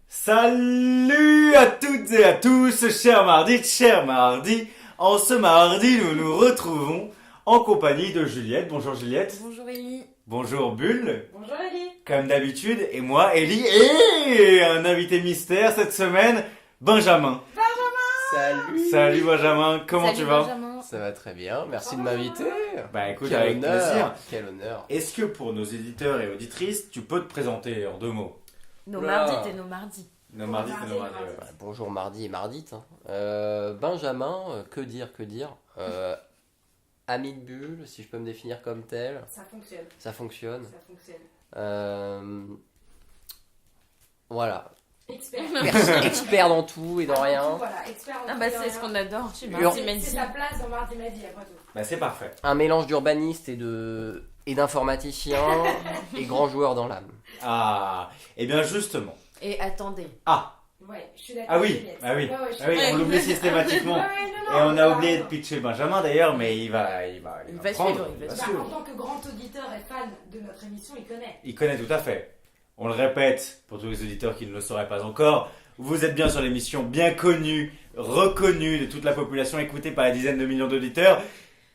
Salut à toutes et à tous, chers mardis. En ce mardi, nous nous retrouvons en compagnie de Juliette. Bonjour Juliette. Bonjour Ellie. Bonjour Bulle. Bonjour Ellie. Comme d'habitude, et moi, Ellie, et un invité mystère cette semaine, Benjamin. Salut. Salut Benjamin, comment Salut tu vas? Benjamin. Ça va très bien, merci de m'inviter. Bah écoute, Quel avec honneur. plaisir. Quel honneur. Est-ce que pour nos éditeurs et auditrices, tu peux te présenter en deux mots? Nos Oula. mardis et nos mardis. Nos mardis et nos mardis. Mardi. Ouais. Ouais, bonjour mardi et mardite. Benjamin, que dire. Ami de bulle, si je peux me définir comme tel. Ça fonctionne. Ça fonctionne. Ça fonctionne. Voilà. Expert. Expert dans tout et dans rien. Voilà, expert en Ah tout bah et c'est rien. ce qu'on adore chez Ur- Mardi C'est Madi. sa place dans Mardi Madi après tout. Bah c'est parfait. Un mélange d'urbaniste et d'informaticien et grand joueur dans l'âme. Ah, et bien justement. Et attendez. Ah, Ouais, je suis d'accord. ah oui, Juliette. ah oui, Ouais, ouais, je suis ah oui, d'accord. on l'oublie systématiquement. Ouais, Et non, non, on a non, oublié non. de pitcher Benjamin d'ailleurs, mais il va va prendre, suivre, il va Bah, suivre. en tant que grand auditeur et fan de notre émission, il connaît. Il connaît tout à fait. On le répète pour tous les auditeurs qui ne le sauraient pas encore. Vous êtes bien sur l'émission bien connue, reconnue de toute la population, écoutée par des dizaines de millions d'auditeurs.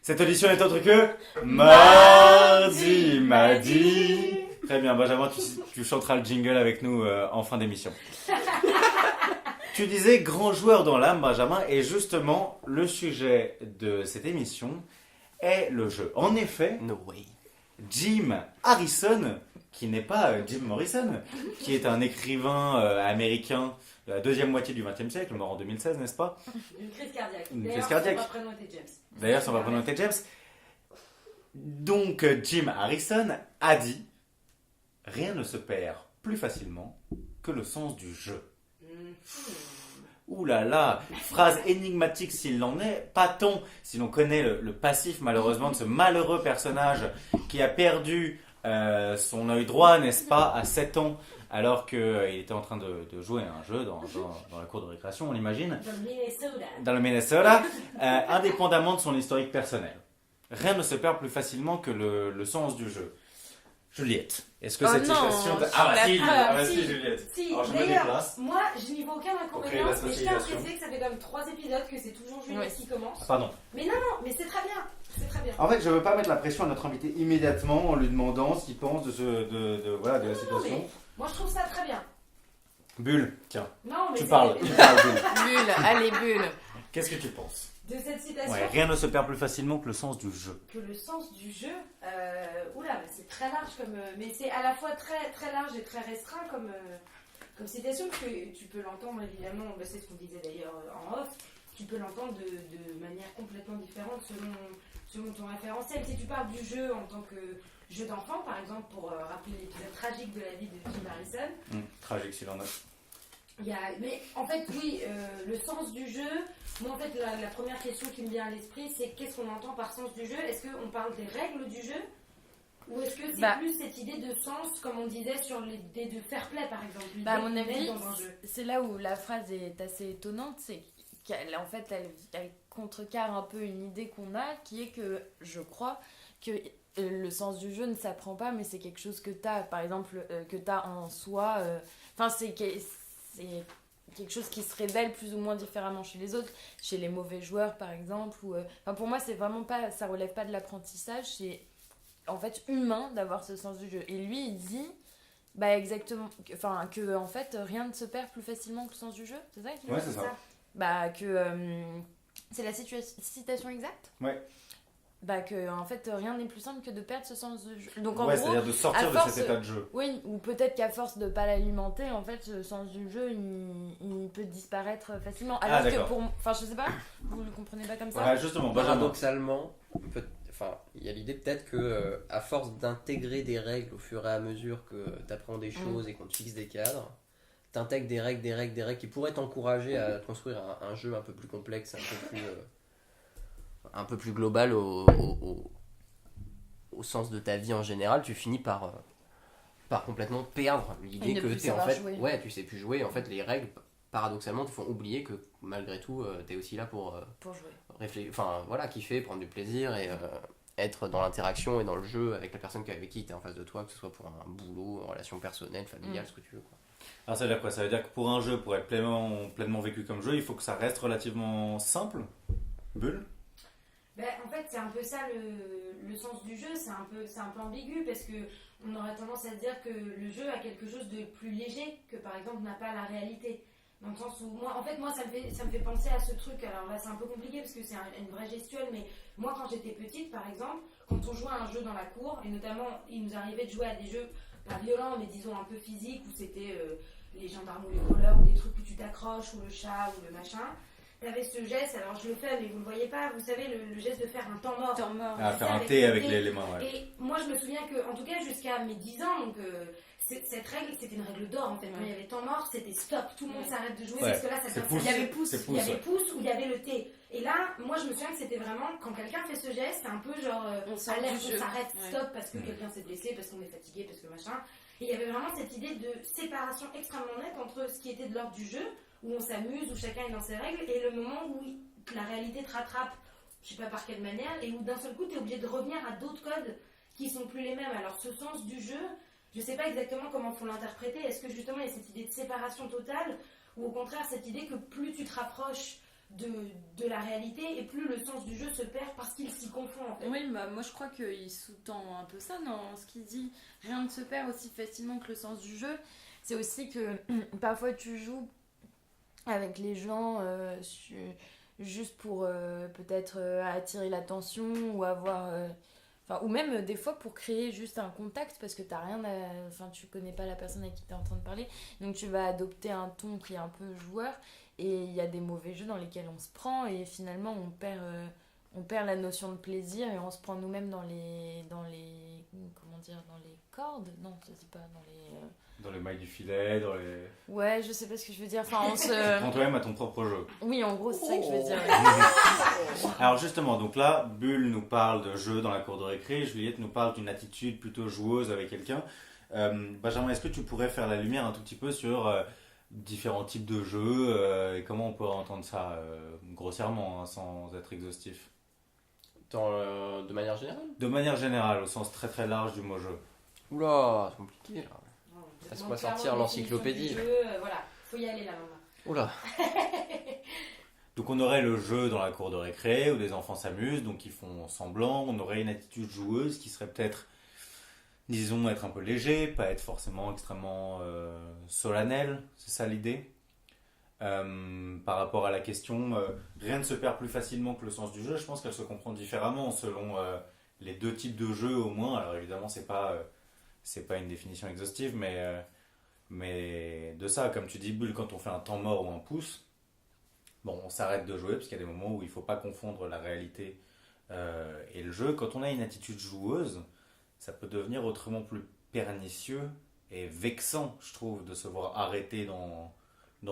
Cette audition n'est autre que Mardi Madi. Très bien, Benjamin, tu chanteras le jingle avec nous en fin d'émission. Tu disais grand joueur dans l'âme, Benjamin, et justement, le sujet de cette émission est le jeu. En effet, No way. Jim Harrison, qui n'est pas Jim Morrison, qui est un écrivain américain de la deuxième moitié du XXe siècle, mort en 2016, n'est-ce pas? Une crise cardiaque. Une D'ailleurs, crise cardiaque. son prénom était James. D'ailleurs, son vrai prénom était James. Donc, Jim Harrison a dit « Rien ne se perd plus facilement que le sens du jeu ». Ouh là là, phrase énigmatique s'il en est, pas tant si l'on connaît le passif malheureusement de ce malheureux personnage qui a perdu son œil droit, n'est-ce pas, à 7 ans, alors qu'il était en train de jouer à un jeu dans la cour de récréation, on l'imagine, Dans le Minnesota. dans le Minnesota, indépendamment de son historique personnel. Rien ne se perd plus facilement que le sens du jeu. Juliette, est-ce que Oh cette non, citation... je Ah bah suis si, d'accord. ah bah si, Juliette. Si, Alors je me d'ailleurs, déplace. moi, je n'y vois aucun inconvénient, Ok, mais je tiens à l'association. préciser que ça fait quand même 3 épisodes que c'est toujours Juliette Oui. qui commence. Ah, pardon. Mais non, mais c'est très bien. C'est très bien. En fait, je veux pas mettre la pression à notre invité immédiatement en lui demandant ce qu'il pense de la Non, situation. mais moi, je trouve ça très bien. Bulle, tiens, Non, mais tu c'est- parles, Bulle. Bulle, allez Bulle. Qu'est-ce que tu penses? De cette citation. Ouais, rien ne se perd plus facilement que le sens du jeu. Que le sens du jeu, oula, mais c'est très large comme, mais c'est à la fois très très large et très restreint comme citation, parce que tu peux l'entendre évidemment, bah, c'est ce qu'on disait d'ailleurs en off, tu peux l'entendre de manière complètement différente selon ton référentiel. Si tu parles du jeu en tant que jeu d'enfant, par exemple, pour rappeler l'épisode tragique de la vie de Jim Harrison, Tragique s'il en a. mais en fait, oui, le sens du jeu, moi en fait, la première question qui me vient à l'esprit, c'est qu'est-ce qu'on entend par sens du jeu? Est-ce qu'on parle des règles du jeu? Ou est-ce que c'est Bah. plus cette idée de sens, comme on disait sur l'idée de fair play par exemple, l'idée Bah, à mon qu'on est avis, dans un jeu? c'est là où la phrase est assez étonnante, c'est qu'elle en fait elle contrecarre un peu une idée qu'on a, qui est que je crois que le sens du jeu ne s'apprend pas, mais c'est quelque chose que tu as, par exemple, que tu as en soi. Enfin, c'est quelque chose qui se révèle plus ou moins différemment chez les autres, chez les mauvais joueurs par exemple. Enfin, pour moi, c'est vraiment pas, ça relève pas de l'apprentissage, c'est en fait humain d'avoir ce sens du jeu. Et lui, il dit. Bah exactement, enfin que en fait rien ne se perd plus facilement que le sens du jeu, c'est ça qu'il dit? Ouais, c'est ça. Bah que c'est la citation exacte. Ouais. Bah que en fait rien n'est plus simple que de perdre ce sens du jeu. Donc en Ouais, gros, c'est-à-dire de sortir à de force- cet état de jeu. oui, ou peut-être qu'à force de pas l'alimenter, en fait ce sens du jeu il peut disparaître facilement. Alors que d'accord. pour, enfin je sais pas, vous le comprenez pas comme ça? Ouais, justement, Benjamin. Paradoxalement, il y a l'idée peut-être que à force d'intégrer des règles au fur et à mesure que tu apprends des choses et qu'on te fixe des cadres, tu intègres des règles qui pourraient t'encourager à construire un jeu un peu plus complexe, un peu plus global au sens de ta vie en général. Tu finis par complètement perdre l'idée Et ne que plus t'es en savoir fait, jouer. ouais, tu sais plus jouer. En fait, les règles paradoxalement te font oublier que malgré tout, t'es aussi là pour Pour jouer. enfin voilà, kiffer, prendre du plaisir et être dans l'interaction et dans le jeu avec la personne avec qui tu es en face de toi, que ce soit pour un boulot, une relation personnelle, familiale, ce que tu veux, quoi. Alors ça veut dire quoi? Ça veut dire que pour un jeu, pour être pleinement vécu comme jeu, il faut que ça reste relativement simple? Bulle? Ben, en fait, c'est un peu ça le sens du jeu, c'est un peu ambigu parce que on aurait tendance à dire que le jeu a quelque chose de plus léger que par exemple n'a pas la réalité. Dans le sens où, moi ça me fait penser à ce truc. Alors là, c'est un peu compliqué parce que c'est une vraie gestuelle, mais moi quand j'étais petite, par exemple, quand on jouait à un jeu dans la cour, et notamment il nous arrivait de jouer à des jeux pas violents, mais disons un peu physiques, où c'était les gendarmes ou les voleurs, ou des trucs où tu t'accroches, ou le chat, ou le machin. T'avais ce geste, alors je le fais, mais vous le voyez pas, vous savez, le geste de faire un temps mort. Temps mort. Ah, C'est faire ça, un avec thé le avec thé. les mains, ouais. Et moi, je me souviens que, en tout cas, jusqu'à mes 10 ans, donc cette règle, c'était une règle d'or en fait. Quand il y avait temps mort, c'était stop, tout le monde s'arrête de jouer Ouais. parce que là, ça C'est devient- pouce. il y avait pouce, C'est il y avait ouais. pouce ou il y avait le thé. Et là, moi, je me souviens que c'était vraiment quand quelqu'un fait ce geste, c'est un peu genre On sort alerte, du on jeu. s'arrête, Ouais. stop parce que Mm. quelqu'un s'est blessé, parce qu'on est fatigué, parce que machin. Et il y avait vraiment cette idée de séparation extrêmement nette entre ce qui était de l'ordre du jeu, où on s'amuse, où chacun est dans ses règles, et le moment où la réalité te rattrape, je sais pas par quelle manière, et où d'un seul coup tu es obligé de revenir à d'autres codes qui sont plus les mêmes. Alors ce sens du jeu, je sais pas exactement comment faut l'interpréter. Est-ce que justement il y a cette idée de séparation totale, ou au contraire cette idée que plus tu te rapproches de la réalité, et plus le sens du jeu se perd parce qu'il s'y confond en fait. Oui, bah, moi je crois qu'il sous-tend un peu ça dans ce qu'il dit. Rien ne se perd aussi facilement que le sens du jeu. C'est aussi que parfois tu joues avec les gens juste pour peut-être attirer l'attention ou avoir. Enfin, ou même des fois pour créer juste un contact parce que t'as rien à. Enfin, tu connais pas la personne avec qui t'es en train de parler. Donc tu vas adopter un ton qui est un peu joueur. Et il y a des mauvais jeux dans lesquels on se prend et finalement on perd la notion de plaisir et on se prend nous-mêmes dans les comment dire, dans les cordes, non je sais pas, dans les Dans les mailles du filet, dans les... ouais, je sais pas ce que je veux dire, enfin on se Prends toi-même à ton propre jeu. oui, en gros c'est ça que je veux dire. Alors justement, donc là, Bulle nous parle de jeu dans la cour de récré, Juliette nous parle d'une attitude plutôt joueuse avec quelqu'un. Benjamin, est-ce que tu pourrais faire la lumière un tout petit peu sur différents types de jeux et comment on peut entendre ça grossièrement, hein, sans être exhaustif? De manière générale. De manière générale, au sens très très large du mot jeu. Oula, c'est compliqué là. Donc, Est-ce qu'on va clairement, sortir l'encyclopédie définition du jeu, voilà, faut y aller là maman. Oula. Donc on aurait le jeu dans la cour de récré où les enfants s'amusent, donc ils font semblant. On aurait une attitude joueuse qui serait peut-être, disons, être un peu léger, pas être forcément extrêmement solennel, c'est ça l'idée. Par rapport à la question, rien ne se perd plus facilement que le sens du jeu. Je pense qu'elle se comprend différemment selon les deux types de jeux au moins. Alors évidemment, c'est pas une définition exhaustive, mais de ça, comme tu dis, Bulle, quand on fait un temps mort ou un pouce, bon, on s'arrête de jouer parce qu'il y a des moments où il ne faut pas confondre la réalité et le jeu. Quand on a une attitude joueuse, ça peut devenir autrement plus pernicieux et vexant, je trouve, de se voir arrêté dans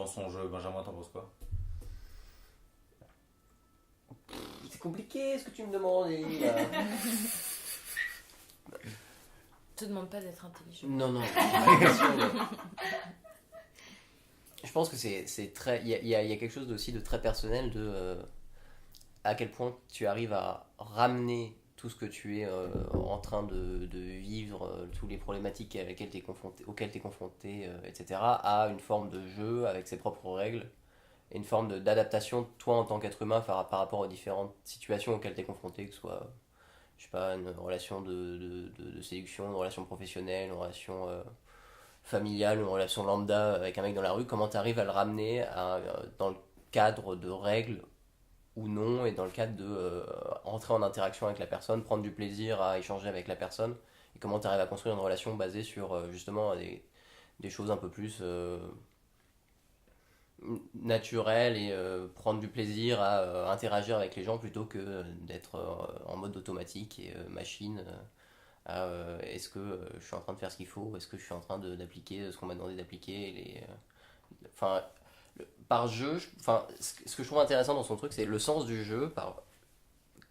son jeu. Benjamin, t'en penses quoi? C'est compliqué ce que tu me demandes. Je te demande pas d'être intelligent. Non, non. Je pense que c'est très. Il y a quelque chose aussi de très personnel de à quel point tu arrives à ramener tout ce que tu es en train de vivre, toutes les problématiques auxquelles tu es confronté, etc., à une forme de jeu avec ses propres règles et une forme d'adaptation, toi en tant qu'être humain, par rapport aux différentes situations auxquelles tu es confronté, que ce soit, je sais pas, une relation de séduction, une relation professionnelle, une relation familiale, une relation lambda avec un mec dans la rue, comment tu arrives à le ramener dans le cadre de règles ou non, et dans le cadre de entrer en interaction avec la personne, prendre du plaisir à échanger avec la personne, et comment tu arrives à construire une relation basée sur justement des choses un peu plus naturelles et prendre du plaisir à interagir avec les gens plutôt que d'être en mode automatique et machine. Est-ce que je suis en train de faire ce qu'il faut, est-ce que je suis en train d'appliquer ce qu'on m'a demandé d'appliquer, enfin, par jeu, ce que je trouve intéressant dans son truc, c'est le sens du jeu.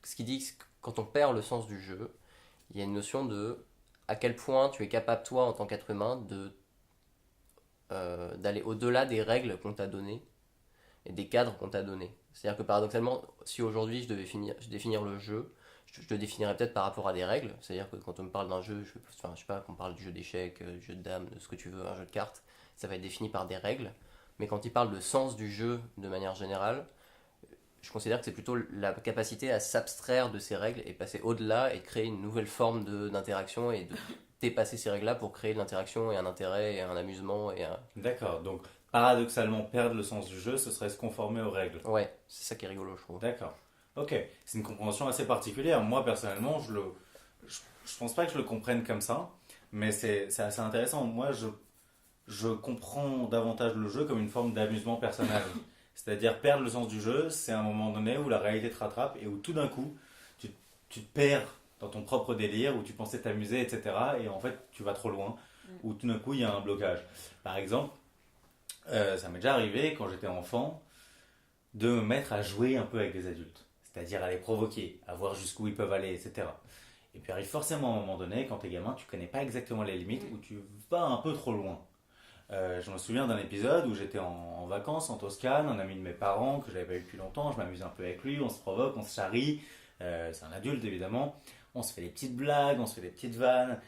Ce qu'il dit, c'est que quand on perd le sens du jeu, il y a une notion de à quel point tu es capable, toi, en tant qu'être humain, d'aller au-delà des règles qu'on t'a données et des cadres qu'on t'a donnés. C'est-à-dire que paradoxalement, si aujourd'hui je devais définir le jeu, je le définirais peut-être par rapport à des règles. C'est-à-dire que quand on me parle d'un jeu, je sais pas, qu'on parle du jeu d'échecs, du jeu de dames, de ce que tu veux, un jeu de cartes, ça va être défini par des règles. Mais quand il parle de sens du jeu de manière générale, je considère que c'est plutôt la capacité à s'abstraire de ces règles et passer au-delà et créer une nouvelle forme d'interaction et de dépasser ces règles-là pour créer de l'interaction et un intérêt et un amusement et un... D'accord, donc paradoxalement, perdre le sens du jeu, ce serait se conformer aux règles. Ouais, c'est ça qui est rigolo, je trouve. D'accord, ok. C'est une compréhension assez particulière. Moi, personnellement, je pense pas que je le comprenne comme ça, mais c'est assez intéressant. Moi, je comprends davantage le jeu comme une forme d'amusement personnel. C'est-à-dire perdre le sens du jeu, c'est un moment donné où la réalité te rattrape et où tout d'un coup, tu te perds dans ton propre délire, où tu pensais t'amuser, etc. Et en fait, tu vas trop loin, où tout d'un coup, il y a un blocage. Par exemple, ça m'est déjà arrivé quand j'étais enfant de me mettre à jouer un peu avec des adultes. C'est-à-dire à les provoquer, à voir jusqu'où ils peuvent aller, etc. Et puis arrive forcément un moment donné, quand t'es gamin, tu connais pas exactement les limites, où tu vas un peu trop loin. Je me souviens d'un épisode où j'étais en vacances en Toscane, un ami de mes parents que j'avais pas vu depuis longtemps, je m'amuse un peu avec lui, on se provoque, on se charrie, c'est un adulte évidemment, on se fait des petites blagues, on se fait des petites vannes,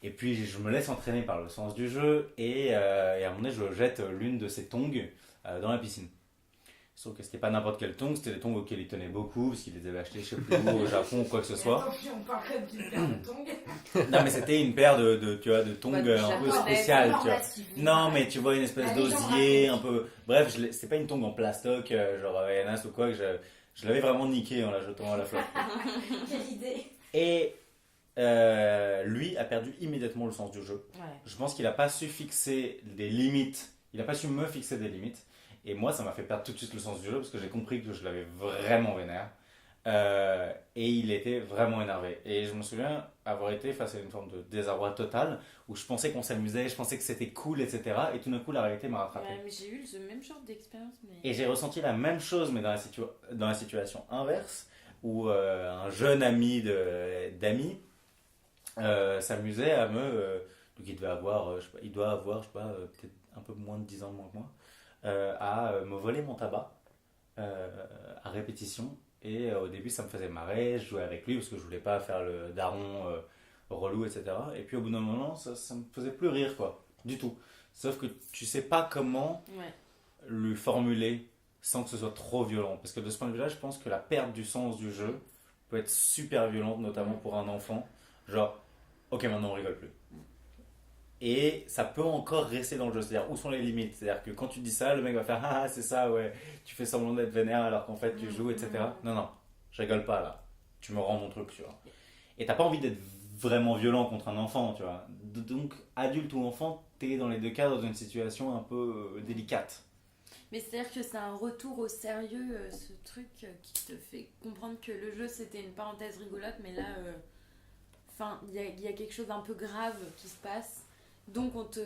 et puis je me laisse entraîner par le sens du jeu, et à un moment donné je jette l'une de ces tongs dans la piscine. Sauf que c'était pas n'importe quel tongs, c'était des tongs auxquels il tenait beaucoup, parce qu'il les avait achetés, je sais plus où, au Japon ou quoi que ce soit. Attention, on parle quand même d'une paire de tongs. Non mais c'était une paire tu vois, de tongs Bah, un peu japonais, spéciales, tu vois. Normatif. Non, mais tu vois une espèce Bah, les gens d'osier, un racontent. peu. Bref, c'est pas une tongue en plastoc, genre Havaianas ou quoi, que je l'avais vraiment niqué en la jetant à la flotte. Quelle idée. Et lui a perdu immédiatement le sens du jeu. Ouais. Je pense qu'il a pas su fixer des limites, il a pas su me fixer des limites. Et moi, ça m'a fait perdre tout de suite le sens du jeu parce que j'ai compris que je l'avais vraiment vénère. Et il était vraiment énervé. Et je me souviens avoir été face à une forme de désarroi total où je pensais qu'on s'amusait, je pensais que c'était cool, etc. Et tout d'un coup, la réalité m'a rattrapé. Ouais, mais j'ai eu le même genre d'expérience. Mais... Et j'ai ressenti la même chose, mais dans la situation inverse, où un jeune ami d'amis s'amusait à donc il devait avoir, je sais pas, il doit avoir, je sais pas, peut-être un peu moins de 10 ans de moins que moi, à me voler mon tabac à répétition. Et au début, ça me faisait marrer, je jouais avec lui parce que je voulais pas faire le daron relou, etc. Et puis au bout d'un moment, ça me faisait plus rire, quoi, du tout. Sauf que tu sais pas comment Ouais. lui formuler sans que ce soit trop violent. Parce que de ce point de vue-là, je pense que la perte du sens du jeu peut être super violente, notamment pour un enfant. Genre, ok, maintenant on rigole plus. Et ça peut encore rester dans le jeu. C'est-à-dire, où sont les limites? C'est-à-dire que quand tu dis ça, le mec va faire ah, c'est ça, ouais, tu fais semblant d'être vénère alors qu'en fait tu joues, etc. Non, non, je rigole pas là. Tu me rends mon truc, tu vois. Et t'as pas envie d'être vraiment violent contre un enfant, tu vois. Donc, adulte ou enfant, t'es dans les deux cas dans une situation un peu délicate. Mais c'est-à-dire que c'est un retour au sérieux, ce truc qui te fait comprendre que le jeu c'était une parenthèse rigolote, mais là, enfin, il y a quelque chose d'un peu grave qui se passe, donc on te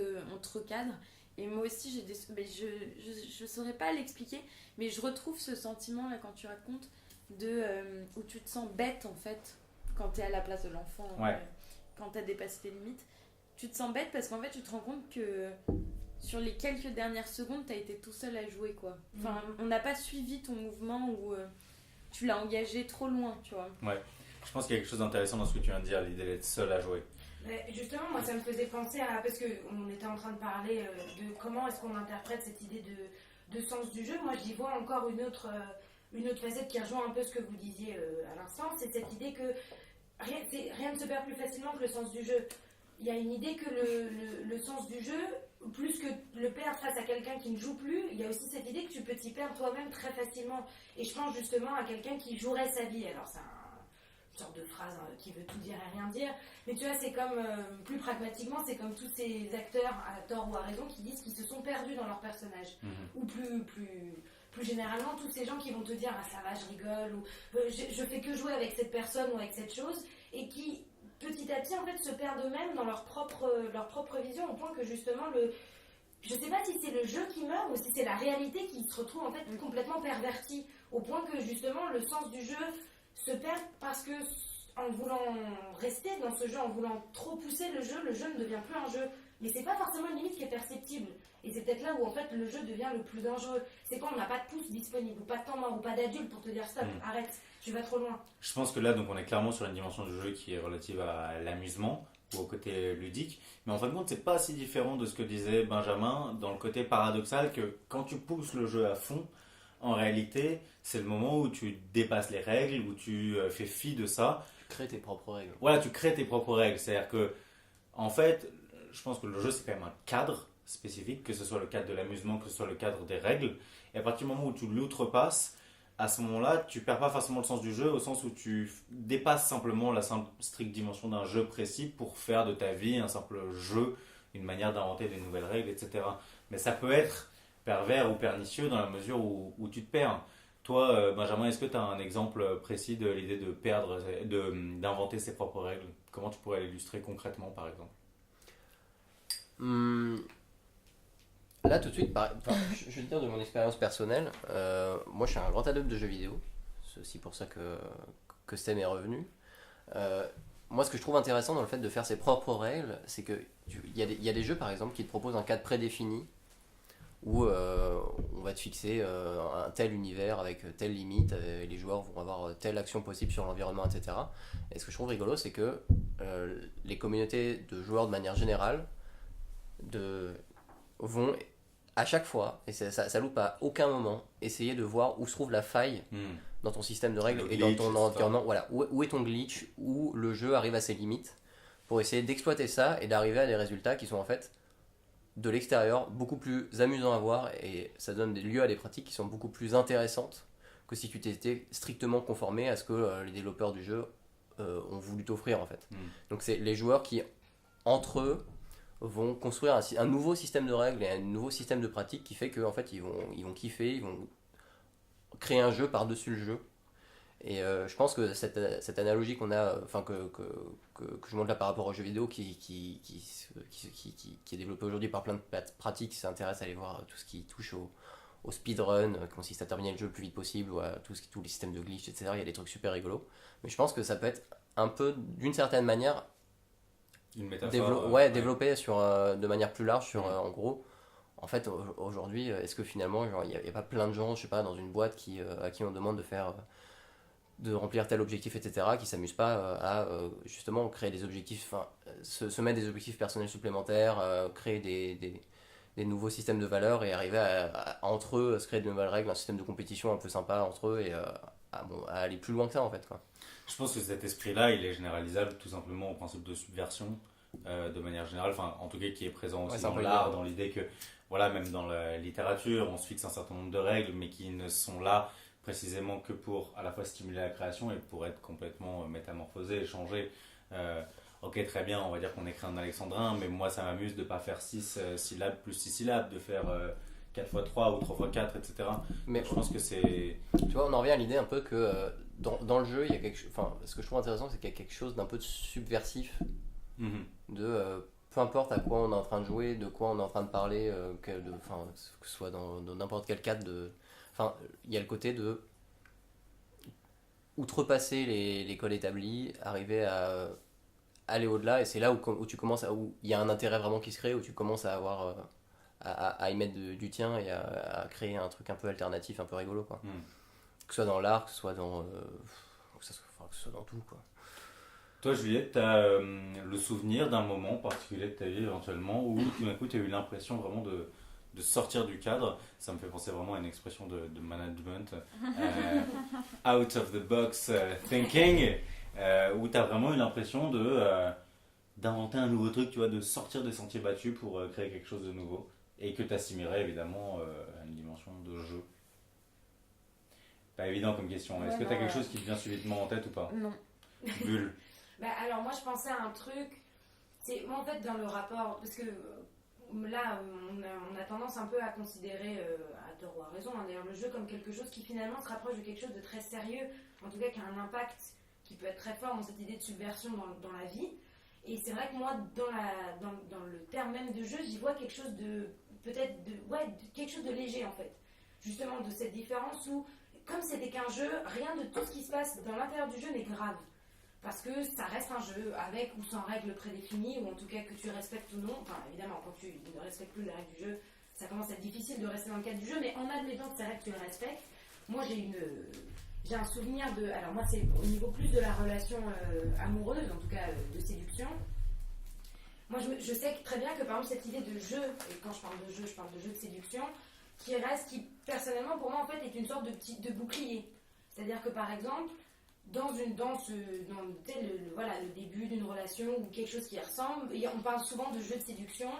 recadre. Et moi aussi, j'ai des... mais je saurais pas l'expliquer, mais je retrouve ce sentiment là quand tu racontes où tu te sens bête en fait, quand t'es à la place de l'enfant, Ouais. quand t'as dépassé tes limites. Tu te sens bête parce qu'en fait, tu te rends compte que sur les quelques dernières secondes, t'as été tout seul à jouer, quoi. Enfin, on n'a pas suivi ton mouvement ou tu l'as engagé trop loin, tu vois. Ouais. Je pense qu'il y a quelque chose d'intéressant dans ce que tu viens de dire, l'idée d'être seul à jouer. Mais justement, moi, ça me faisait penser à... Parce qu'on était en train de parler de comment est-ce qu'on interprète cette idée de sens du jeu. Moi, j'y vois encore une autre facette qui rejoint un peu ce que vous disiez à l'instant. C'est cette idée que rien ne se perd plus facilement que le sens du jeu. Il y a une idée que le sens du jeu, plus que le perdre face à quelqu'un qui ne joue plus, il y a aussi cette idée que tu peux t'y perdre toi-même très facilement. Et je pense justement à quelqu'un qui jouerait sa vie. Alors, c'est une sorte de phrase qui veut tout dire et rien dire. Mais tu vois, c'est comme, plus pragmatiquement, c'est comme tous ces acteurs, à tort ou à raison, qui disent qu'ils se sont perdus dans leur personnage. Ou plus généralement, tous ces gens qui vont te dire « Ah, ça va, je rigole » ou « Je fais que jouer avec cette personne ou avec cette chose » et qui, petit à petit, en fait, se perdent eux-mêmes dans leur propre vision, au point que, justement, je sais pas si c'est le jeu qui meurt ou si c'est la réalité qui se retrouve, en fait, complètement pervertie, au point que, justement, le sens du jeu se perd parce que en voulant rester dans ce jeu, en voulant trop pousser le jeu ne devient plus un jeu. Mais c'est pas forcément une limite qui est perceptible. Et c'est peut-être là où en fait le jeu devient le plus dangereux. C'est quand on n'a pas de pouce disponible, ou pas de temps mort, ou pas d'adulte pour te dire stop, arrête, tu vas trop loin. Je pense que là, donc, on est clairement sur une dimension du jeu qui est relative à l'amusement. ou au côté ludique. Mais en fin de compte, c'est pas si différent de ce que disait Benjamin dans le côté paradoxal que quand tu pousses le jeu à fond, en réalité, c'est le moment où tu dépasses les règles, où tu fais fi de ça. Tu crées tes propres règles. Voilà, tu crées tes propres règles. C'est-à-dire que, en fait, je pense que le jeu, c'est quand même un cadre spécifique, que ce soit le cadre de l'amusement, que ce soit le cadre des règles. Et à partir du moment où tu l'outrepasses, à ce moment-là, tu perds pas forcément le sens du jeu, au sens où tu dépasses simplement la simple, stricte dimension d'un jeu précis pour faire de ta vie un simple jeu, une manière d'inventer des nouvelles règles, etc. Mais ça peut être pervers ou pernicieux dans la mesure où tu te perds. Toi, Benjamin, est-ce que tu as un exemple précis de l'idée de perdre, d'inventer ses propres règles? Comment tu pourrais l'illustrer concrètement, par exemple? Là, tout de suite, je vais te dire de mon expérience personnelle. Moi, je suis un grand adepte de jeux vidéo. C'est aussi pour ça que Stem est revenu. Moi, ce que je trouve intéressant dans le fait de faire ses propres règles, c'est qu'il y a des jeux, par exemple, qui te proposent un cadre prédéfini où on va te fixer un tel univers avec telle limite, et les joueurs vont avoir telle action possible sur l'environnement, etc. Et ce que je trouve rigolo, c'est que les communautés de joueurs, de manière générale, vont à chaque fois, et ça loupe à aucun moment, essayer de voir où se trouve la faille dans ton système de règles Le et glitch, dans ton environnement. Voilà, où est ton glitch, où le jeu arrive à ses limites, pour essayer d'exploiter ça et d'arriver à des résultats qui sont en fait de l'extérieur beaucoup plus amusants à voir, et ça donne lieu à des pratiques qui sont beaucoup plus intéressantes que si tu t'étais strictement conformé à ce que les développeurs du jeu ont voulu t'offrir en fait. Donc c'est les joueurs qui entre eux vont construire un nouveau système de règles et un nouveau système de pratiques qui fait qu'en fait ils vont kiffer, ils vont créer un jeu par-dessus le jeu. Et je pense que cette analogie qu'on a, enfin que je montre là par rapport aux jeux vidéo qui est développé aujourd'hui par plein de pratiques qui s'intéressent à aller voir tout ce qui touche au speedrun, qui consiste à terminer le jeu le plus vite possible, ou à tous les systèmes de glitch, etc. Il y a des trucs super rigolos. Mais je pense que ça peut être un peu, d'une certaine manière, une métaphore, développé de manière plus large sur, en gros, en fait, aujourd'hui, est-ce que finalement, il n'y a pas plein de gens, je sais pas, dans une boîte à qui on demande de remplir tel objectif, etc., qui s'amusent pas à justement créer des objectifs, se mettre des objectifs personnels supplémentaires, créer des nouveaux systèmes de valeurs et arriver à entre eux se créer de nouvelles règles, un système de compétition un peu sympa entre eux et à aller plus loin que ça en fait, quoi. Je pense que cet esprit-là, il est généralisable tout simplement au principe de subversion, de manière générale, enfin en tout cas qui est présent aussi dans l'art, dans l'idée que, voilà, même dans la littérature, on se fixe un certain nombre de règles, mais qui ne sont là précisément que pour à la fois stimuler la création et pour être complètement métamorphosé, changé. Ok, très bien, on va dire qu'on écrit un alexandrin, mais moi ça m'amuse de ne pas faire 6 syllabes plus 6 syllabes, de faire 4x3 ou 3x4, etc. Mais je pense que c'est... Tu vois, on en revient à l'idée un peu que dans le jeu, il y a quelque chose... Enfin, ce que je trouve intéressant, c'est qu'il y a quelque chose d'un peu de subversif, de peu importe à quoi on est en train de jouer, de quoi on est en train de parler, que ce soit dans n'importe quel cadre de... Enfin, il y a le côté de outrepasser les codes établis, arriver à aller au-delà, et c'est là où tu commences où il y a un intérêt vraiment qui se crée, où tu commences à avoir à y mettre du tien et à créer un truc un peu alternatif, un peu rigolo, quoi. Que ce soit dans l'art, que ce soit dans que ce soit dans tout, quoi. Toi, Juliette, tu as le souvenir d'un moment particulier de ta vie éventuellement où tout d'un coup tu as eu l'impression vraiment de sortir du cadre. Ça me fait penser vraiment à une expression de management, out of the box thinking, où tu as vraiment eu l'impression d'inventer un nouveau truc, tu vois, de sortir des sentiers battus pour créer quelque chose de nouveau, et que tu assimilerais évidemment à une dimension de jeu. Pas évident comme question. Est-ce que tu as quelque chose qui te vient subitement en tête ou pas? Non. Bulle. Alors moi je pensais à un truc, c'est moi en fait dans le rapport, parce que là on a tendance un peu à considérer, à tort ou à raison d'ailleurs, le jeu comme quelque chose qui finalement se rapproche de quelque chose de très sérieux, en tout cas qui a un impact qui peut être très fort dans cette idée de subversion dans la vie. Et c'est vrai que moi dans le terme même de jeu, j'y vois quelque chose de quelque chose de léger en fait, justement de cette différence où comme c'était qu'un jeu, rien de tout ce qui se passe dans l'intérieur du jeu n'est grave. Parce que ça reste un jeu, avec ou sans règles prédéfinies, ou en tout cas que tu respectes ou non. Enfin, évidemment, quand tu ne respectes plus les règles du jeu, ça commence à être difficile de rester dans le cadre du jeu, mais en admettant que ces règles, tu les respectes, moi j'ai un souvenir de... Alors moi, c'est au niveau plus de la relation amoureuse, en tout cas de séduction. Moi, je sais très bien que, par exemple, cette idée de jeu, et quand je parle de jeu, je parle de jeu de séduction, qui, personnellement, pour moi, en fait, est une sorte de bouclier. C'est-à-dire que, par exemple, voilà, le début d'une relation ou quelque chose qui ressemble, on parle souvent de jeu de séduction,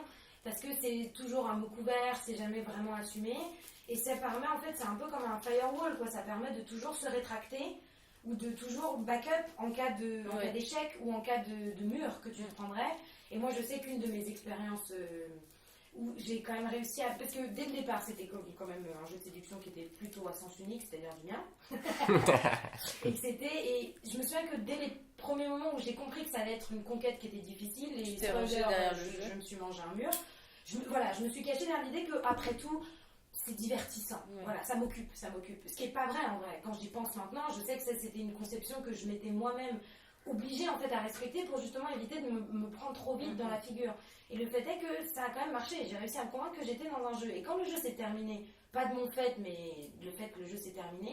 parce que c'est toujours un mot couvert, c'est jamais vraiment assumé, et ça permet, en fait, c'est un peu comme un firewall, quoi, ça permet de toujours se rétracter, ou de toujours backup en cas d'échec, ou en cas de mur que tu prendrais. Et moi, je sais qu'une de mes expériences où j'ai quand même réussi à... Parce que dès le départ, c'était quand même un jeu de séduction qui était plutôt à sens unique, c'est-à-dire du mien. et je me souviens que dès les premiers moments où j'ai compris que ça allait être une conquête qui était difficile, et je me suis mangé un mur, je me suis cachée derrière l'idée qu'après tout, c'est divertissant. Ouais. Voilà, ça m'occupe. Ce qui n'est pas vrai en vrai. Quand j'y pense maintenant, je sais que c'était une conception que je m'étais moi-même obligée en fait à respecter pour justement éviter de me prendre trop vite dans la figure. Et le fait est que ça a quand même marché. J'ai réussi à me convaincre que j'étais dans un jeu. Et quand le jeu s'est terminé, pas de mon fait, mais le fait que le jeu s'est terminé,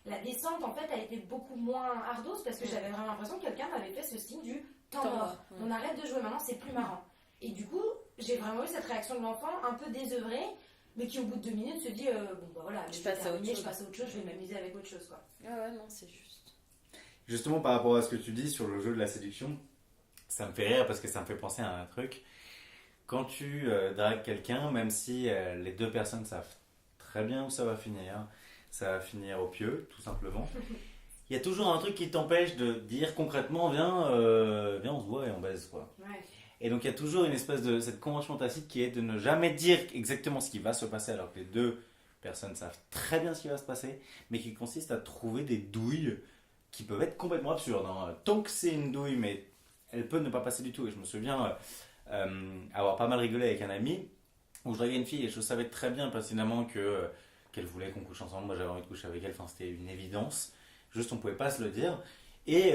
la descente en fait a été beaucoup moins ardueuse parce que j'avais vraiment l'impression que quelqu'un m'avait fait ce signe du temps mort. On arrête de jouer maintenant, c'est plus marrant. Et du coup, j'ai vraiment eu cette réaction de l'enfant un peu désœuvrée, mais qui au bout de 2 minutes se dit bon bah voilà, je passe à autre chose, je vais m'amuser avec autre chose, quoi. Ah ouais, non, c'est juste. Justement, par rapport à ce que tu dis sur le jeu de la séduction, ça me fait rire parce que ça me fait penser à un truc. Quand tu dragues quelqu'un, même si les deux personnes savent très bien où ça va finir au pieu, tout simplement. Il y a toujours un truc qui t'empêche de dire concrètement, viens, on se voit et on baise, quoi. Ouais. Et donc il y a toujours une espèce de cette convention tacite qui est de ne jamais dire exactement ce qui va se passer alors que les deux personnes savent très bien ce qui va se passer, mais qui consiste à trouver des douilles qui peuvent être complètement absurdes. Hein. Tant que c'est une douille, mais elle peut ne pas passer du tout. Et je me souviens avoir pas mal rigolé avec un ami où je draguais une fille et je savais très bien pertinemment qu'elle voulait qu'on couche ensemble. Moi j'avais envie de coucher avec elle, enfin, c'était une évidence. Juste on pouvait pas se le dire. Et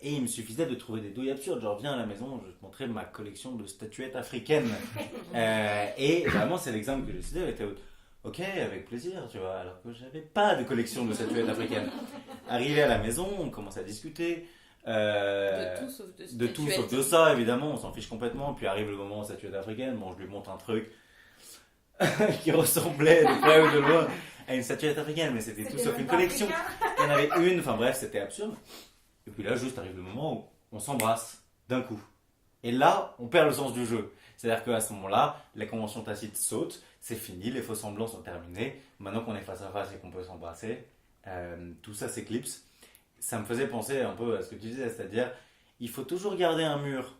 il me suffisait de trouver des douilles absurdes. Genre, viens à la maison, je vais te montrer ma collection de statuettes africaines. Et vraiment, c'est l'exemple que j'ai cité. Elle était ok, avec plaisir, tu vois. Alors que j'avais pas de collection de statuettes africaines. Arrivé à la maison, on commence à discuter. De tout sauf de ça, évidemment. On s'en fiche complètement. Puis arrive le moment où statuette africaine. Bon, je lui montre un truc qui ressemblait de près ou de loin à une statuette africaine, mais c'était tout sauf une collection. Il y en avait une, enfin bref, c'était absurde. Et puis là, juste arrive le moment où on s'embrasse d'un coup. Et là, on perd le sens du jeu. C'est-à-dire qu'à ce moment-là, la convention tacite saute, c'est fini, les faux semblants sont terminés. Maintenant qu'on est face à face et qu'on peut s'embrasser, tout ça s'éclipse. Ça me faisait penser un peu à ce que tu disais, c'est-à-dire il faut toujours garder un mur,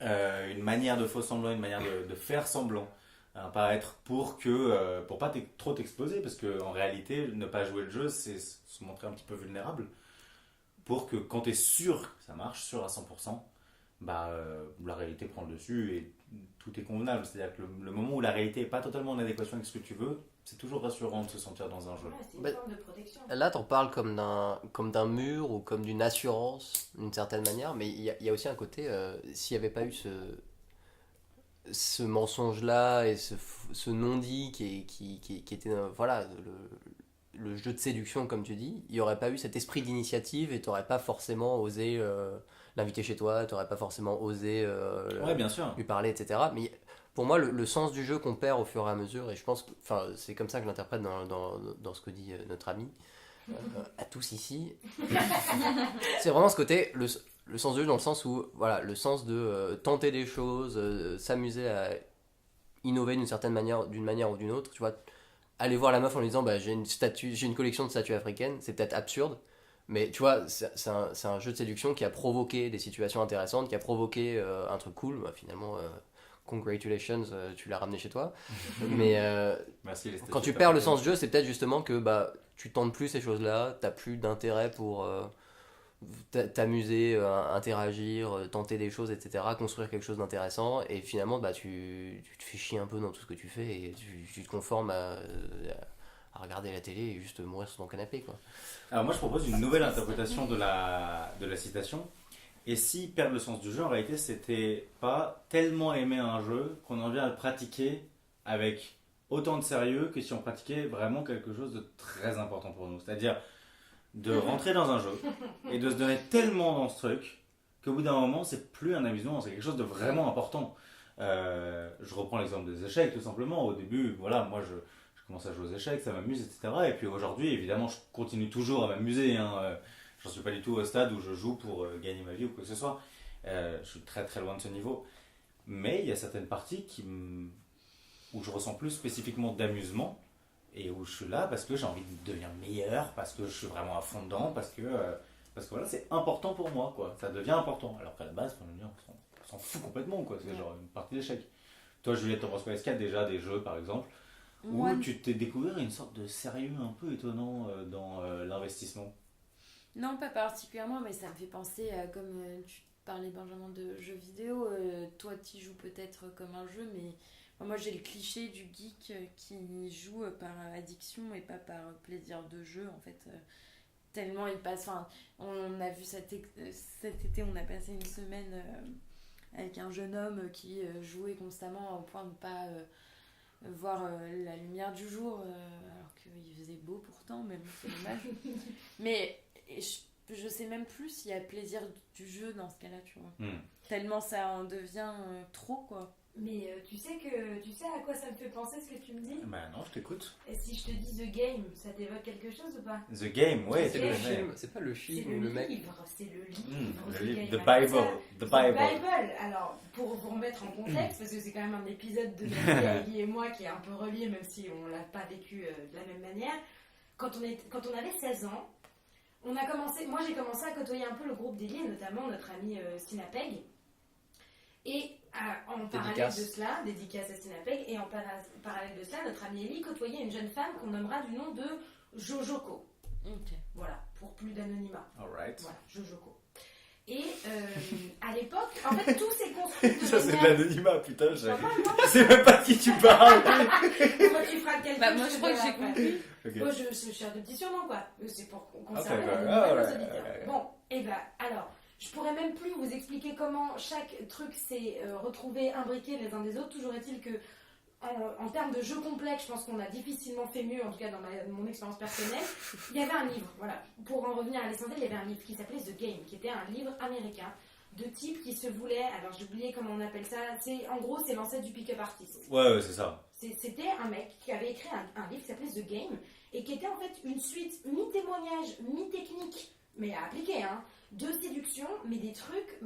une manière de faux semblant, une manière de faire semblant. Apparaître pour pas trop t'exposer, parce qu'en réalité ne pas jouer le jeu c'est se montrer un petit peu vulnérable, pour que quand tu es sûr que ça marche, sûr à 100%, la réalité prend le dessus et tout est convenable. C'est-à-dire que le moment où la réalité n'est pas totalement en adéquation avec ce que tu veux, c'est toujours rassurant de se sentir dans un jeu. Ouais, c'est une forme de protection. Là t'en parles comme d'un mur ou comme d'une assurance d'une certaine manière, mais il y a aussi un côté, s'il n'y avait pas eu ce mensonge-là et ce non-dit qui était voilà, le jeu de séduction comme tu dis, il n'y aurait pas eu cet esprit d'initiative et tu n'aurais pas forcément osé l'inviter chez toi, tu n'aurais pas forcément osé ouais, bien sûr. lui parler, etc. Mais pour moi, le sens du jeu qu'on perd au fur et à mesure, et je pense que c'est comme ça que je l'interprète dans ce que dit notre ami, à tous ici, c'est vraiment ce côté... Le sens du jeu dans le sens où, voilà, le sens de tenter des choses, s'amuser à innover d'une manière ou d'une autre, tu vois, aller voir la meuf en lui disant j'ai une collection de statues africaines, c'est peut-être absurde, mais tu vois, c'est un jeu de séduction qui a provoqué des situations intéressantes, qui a provoqué un truc cool, finalement, congratulations, tu l'as ramené chez toi, mais merci, quand tu perds le sens du jeu, c'est peut-être justement que tu tentes plus ces choses-là, t'as plus d'intérêt pour... t'amuser, interagir, tenter des choses, etc., construire quelque chose d'intéressant, et finalement tu te fais chier un peu dans tout ce que tu fais et tu te conformes à regarder la télé et juste mourir sur ton canapé, quoi. Alors moi je propose une nouvelle interprétation de la citation. Et si perdre le sens du jeu, en réalité c'était pas tellement aimer un jeu qu'on en vient à le pratiquer avec autant de sérieux que si on pratiquait vraiment quelque chose de très important pour nous, c'est-à-dire de rentrer dans un jeu et de se donner tellement dans ce truc qu'au bout d'un moment, c'est plus un amusement, c'est quelque chose de vraiment important. Je reprends l'exemple des échecs, tout simplement. Au début, voilà, moi, je commence à jouer aux échecs, ça m'amuse, etc. Et puis aujourd'hui, évidemment, je continue toujours à m'amuser. Hein. J'en suis pas du tout au stade où je joue pour gagner ma vie ou quoi que ce soit. Je suis très très loin de ce niveau. Mais il y a certaines parties où je ressens plus spécifiquement d'amusement et où je suis là parce que j'ai envie de devenir meilleur, parce que je suis vraiment à fond dedans, parce que voilà, c'est important pour moi, quoi. Ça devient important. Alors qu'à la base, on s'en fout complètement, quoi. C'est genre une partie d'échecs. Toi, Juliette, t'en penses quoi? Est-ce qu'il y a déjà des jeux, par exemple, où Moi, tu t'es découvert une sorte de sérieux un peu étonnant dans l'investissement? non, pas particulièrement, mais ça me fait penser à, comme tu parlais, Benjamin, de jeux vidéo. Toi, tu joues peut-être comme un jeu, mais moi, j'ai le cliché du geek qui joue par addiction et pas par plaisir de jeu, en fait. Tellement il passe. Enfin, on a vu cet été, on a passé une semaine avec un jeune homme qui jouait constamment au point de ne pas voir la lumière du jour, alors qu'il faisait beau pourtant, mais bon, c'est dommage. Mais je sais même plus s'il y a plaisir du jeu dans ce cas-là, tu vois. Tellement ça en devient trop, quoi. Mais tu sais à quoi ça me fait penser ce que tu me dis? Bah non, je t'écoute. Et si je te dis The Game, ça t'évoque quelque chose ou pas? The Game, ouais, C'est le le film. film, c'est pas le C'est film le où le mec. livre, c'est le livre. Le The livre, Game. The Alors, Bible, ça, The The Bible. Bible. Alors, pour vous remettre en contexte, parce que c'est quand même un épisode de notre vie avec Guy et moi qui est un peu relié, même si on l'a pas vécu de la même manière. Quand on avait 16 ans, moi j'ai commencé à côtoyer un peu le groupe d'Élie, notamment notre amie Stina Pegg. Et en parallèle de cela, dédicace à Stina Pegg, et en parallèle de cela, notre amie Ellie côtoyait une jeune femme qu'on nommera du nom de Jojoko. Ok. Voilà, pour plus d'anonymat. Alright. Voilà, Jojoko. Et à l'époque, en fait, tout s'est construit de Ça, c'est de manière... l'anonymat, putain. Je Pas mal, non? sais même pas de qui tu parles. Moi, tu feras le calcul. Bah, moi, je crois que j'ai après. compris. Ok. Moi, je suis un de petits surnoms, quoi. C'est pour conserver Ok, la ouais, mémoire de nos ouais, auditeurs. ouais. Bon, et ben, alors, je pourrais même plus vous expliquer comment chaque truc s'est retrouvé imbriqué les uns des autres. Toujours est-il que, en termes de jeu complexe, je pense qu'on a difficilement fait mieux, en tout cas dans mon expérience personnelle. Il y avait un livre, voilà. Pour en revenir à l'essentiel, il y avait un livre qui s'appelait The Game, qui était un livre américain de type qui se voulait, alors j'ai oublié comment on appelle ça, en gros c'est l'ancêtre du pick-up artist. Ouais, c'est ça. C'était un mec qui avait écrit un livre qui s'appelait The Game et qui était en fait une suite mi-témoignage, mi-technique, mais à appliquer, hein, de séduction, mais des trucs,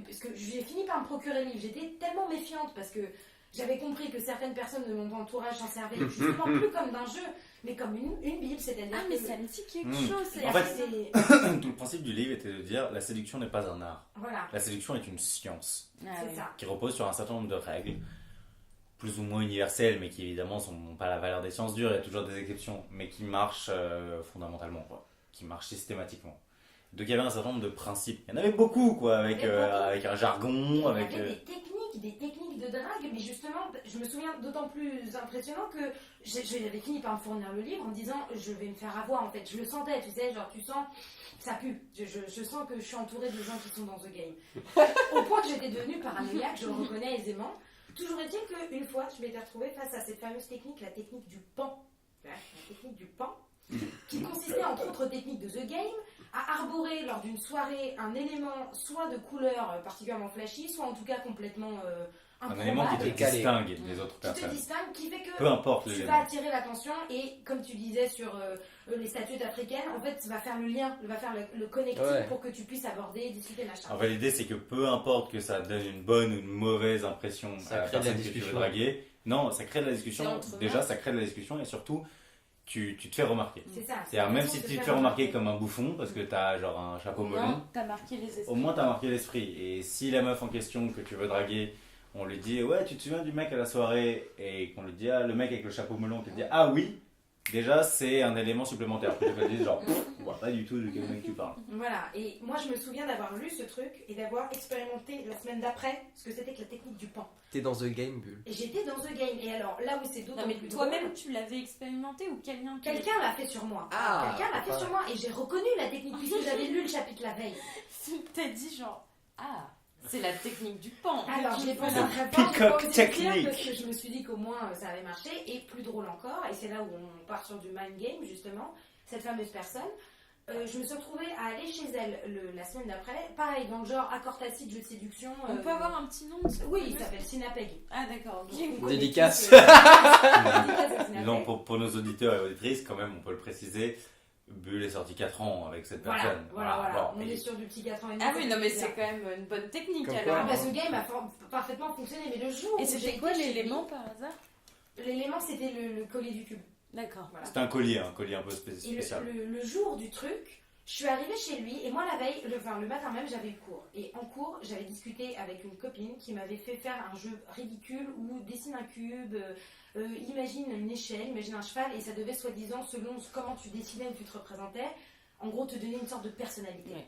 parce que j'ai fini par me procurer le livre, j'étais tellement méfiante parce que j'avais compris que certaines personnes de mon entourage s'en servaient justement plus comme d'un jeu, mais comme une bible, c'est-à-dire Ah, mais ça me dit quelque Mmh. chose. c'est En fait, assez- tout le principe du livre était de dire la séduction n'est pas un art. voilà, La séduction est une science Ah, c'est ouais. ça. qui repose sur un certain nombre de règles, plus ou moins universelles, mais qui évidemment n'ont pas la valeur des sciences dures, il y a toujours des exceptions, mais qui marchent fondamentalement, quoi, qui marchent systématiquement. Donc il y avait un certain nombre de principes. Il y en avait beaucoup, quoi, avec un jargon, avec... Il y avait des techniques de drague, mais justement, je me souviens d'autant plus impressionnant que j'avais fini par me fournir le livre en me disant je vais me faire avoir en fait. Je le sentais, tu sais, genre tu sens, ça pue. Je sens que je suis entourée de gens qui sont dans The Game. Au point que j'étais devenue paranoïaque, je le reconnais aisément. Toujours est-il qu'une fois, je m'étais retrouvée face à cette fameuse technique, la technique du pan. La technique du pan, qui consistait entre autres techniques de The Game à arborer lors d'une soirée un élément soit de couleur particulièrement flashy, soit en tout cas complètement un élément qui te improbable, décalé. distingue des autres qui te personnes. distingue, qui fait que Peu importe tu vas l'élément. attirer l'attention et comme tu disais sur les statuettes africaines, en fait, va faire le lien, va faire le connecting Ouais. pour que tu puisses aborder, discuter, machin. En fait, l'idée, c'est que peu importe que ça donne une bonne ou une mauvaise impression Ça à la crée de la personne que tu veux discussion. draguer, non, ça crée de la C'est discussion. entre Déjà, mains. ça crée de la discussion et surtout, tu te fais remarquer. C'est ça. C'est-à-dire, même si tu tu te fais remarquer comme un bouffon, parce que t'as genre un chapeau Au melon, moins, t'as marqué les esprits. au moins t'as marqué l'esprit. Et si la meuf en question que tu veux draguer, on lui dit ouais, tu te souviens du mec à la soirée, et qu'on lui dit ah, le mec avec le chapeau melon, qui te dit ah oui, déjà c'est un élément supplémentaire. Que tu te dis genre, on voit pas du tout de quel mec tu parles. Voilà, et moi je me souviens d'avoir lu ce truc et d'avoir expérimenté la semaine d'après ce que c'était que la technique du pan. T'es dans The Game, Bulle. Et j'étais dans The Game, et alors là où c'est d'autant Non, mais plus toi-même, drôle, tu l'avais expérimenté ou quelqu'un qui- quelqu'un l'a fait sur moi. Ah, Quelqu'un l'a fait ouais. sur moi et j'ai reconnu la technique puisque j'avais lu le chapitre la veille. T'as dit genre, ah, c'est la technique du pan. Alors je l'ai pas The très fort, j'ai peacock pas osé le dire technique. parce que je me suis dit qu'au moins ça avait marché, et plus drôle encore, et c'est là où on part sur du mind game justement, cette fameuse personne Je me suis retrouvée à aller chez elle la semaine d'après. Pareil, dans le genre accord tacite, jeu de séduction. On peut avoir un petit nom de ce Oui, il fameux- s'appelle Sinapeg. Ah d'accord, ok. Dédicace. Dédicace à Sinapeg. Non, pour nos auditeurs et auditrices, quand même, on peut le préciser, Bull est sorti 4 ans avec cette personne. Voilà. Bon, On et- est sur du petit 4 ans et demi. Ah oui, non mais c'est quand même une bonne technique Comme alors. Ah bah ce game a parfaitement fonctionné, mais le jour Et où j'ai c'était été quoi chez l'élément par hasard? lui, l'élément c'était le collier du cube. D'accord. Voilà. C'est un collier un peu Et spécial. le jour du truc, je suis arrivée chez lui et moi la veille, le matin même, j'avais eu cours. Et en cours, j'avais discuté avec une copine qui m'avait fait faire un jeu ridicule où dessine un cube, imagine une échelle, imagine un cheval et ça devait soi-disant, selon comment tu dessinais ou tu te représentais, en gros te donner une sorte de personnalité. Ouais.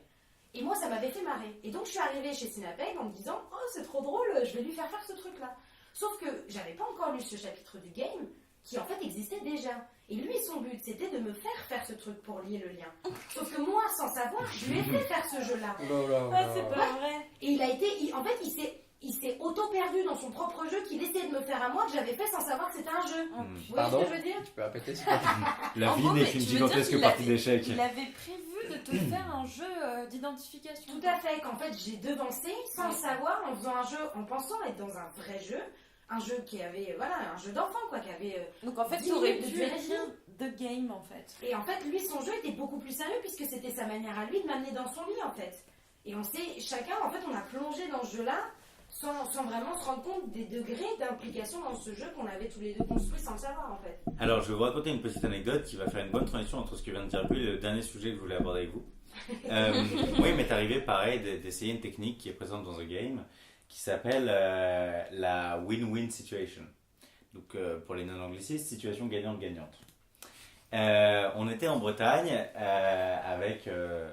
Et moi ça m'avait fait marrer. Et donc je suis arrivée chez Sinapeg en me disant « Oh c'est trop drôle, je vais lui faire ce truc-là ». Sauf que j'avais pas encore lu ce chapitre du game qui en fait existait déjà. Et lui, son but, c'était de me faire ce truc pour lier le lien. Sauf que moi, sans savoir, je lui ai fait faire ce jeu-là. Ah c'est pas vrai. Et il s'est auto-perdu dans son propre jeu qu'il essayait de me faire à moi, que j'avais fait sans savoir que c'était un jeu. Hmm. Vous voyez ce Pardon que je veux dire? Tu peux répéter s'il te plaît? La En vie gros, n'est mais qu'une tu veux dire gigantesque qu'il partie avait- d'échecs. Il avait prévu de te faire un jeu d'identification. Tout à fait, qu'en fait, j'ai devancé sans le savoir, en faisant un jeu, en pensant être dans un vrai jeu. Un jeu qui avait, voilà, un jeu d'enfant, quoi, qui avait... Donc en fait, 10 tu aurais minutes de pu durée. écrire The Game en fait. Et en fait, lui, son jeu était beaucoup plus sérieux puisque c'était sa manière à lui de m'amener dans son lit, en fait. Et on s'est, chacun, en fait, on a plongé dans ce jeu-là sans vraiment se rendre compte des degrés d'implication dans ce jeu qu'on avait tous les deux construit sans le savoir, en fait. Alors, je vais vous raconter une petite anecdote qui va faire une bonne transition entre ce que vient de dire Bull et le dernier sujet que je voulais aborder avec vous. Oui, il m'est arrivé, pareil, d'essayer une technique qui est présente dans The Game qui s'appelle la win-win situation. Donc, pour les non-anglicistes, situation gagnante-gagnante. On était en Bretagne avec,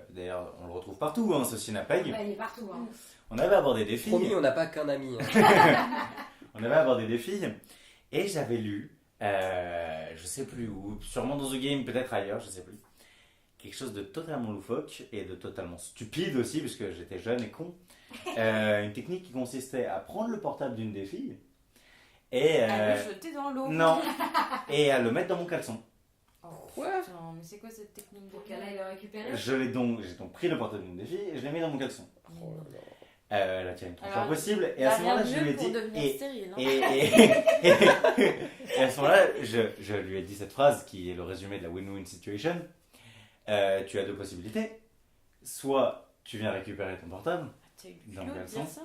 d'ailleurs, on le retrouve partout, hein, ce Sinapeg. Ouais, il est partout, hein. On avait abordé des filles. Promis, on n'a pas qu'un ami. Hein. On avait abordé des filles et j'avais lu, je sais plus où, sûrement dans The Game, peut-être ailleurs, je sais plus, quelque chose de totalement loufoque et de totalement stupide aussi, parce que j'étais jeune et con. Une technique qui consistait à prendre le portable d'une des filles et À le jeter dans l'eau. non, et à le mettre dans mon caleçon. Oh, Quoi? putain, mais c'est quoi cette technique de Pour qu'elle aille le récupérer. J'ai donc pris le portable d'une des filles et je l'ai mis dans mon caleçon. Oh là là. Elle a tiré une tronche Alors, possible et y a à ce moment-là rien je de lui ai mieux pour dit devenir stérile. Hein. Et à ce moment-là, je lui ai dit cette phrase qui est le résumé de la win-win situation. Tu as deux possibilités. Soit tu viens récupérer ton portable, T'as eu du Dans culot quel de dire sens ça?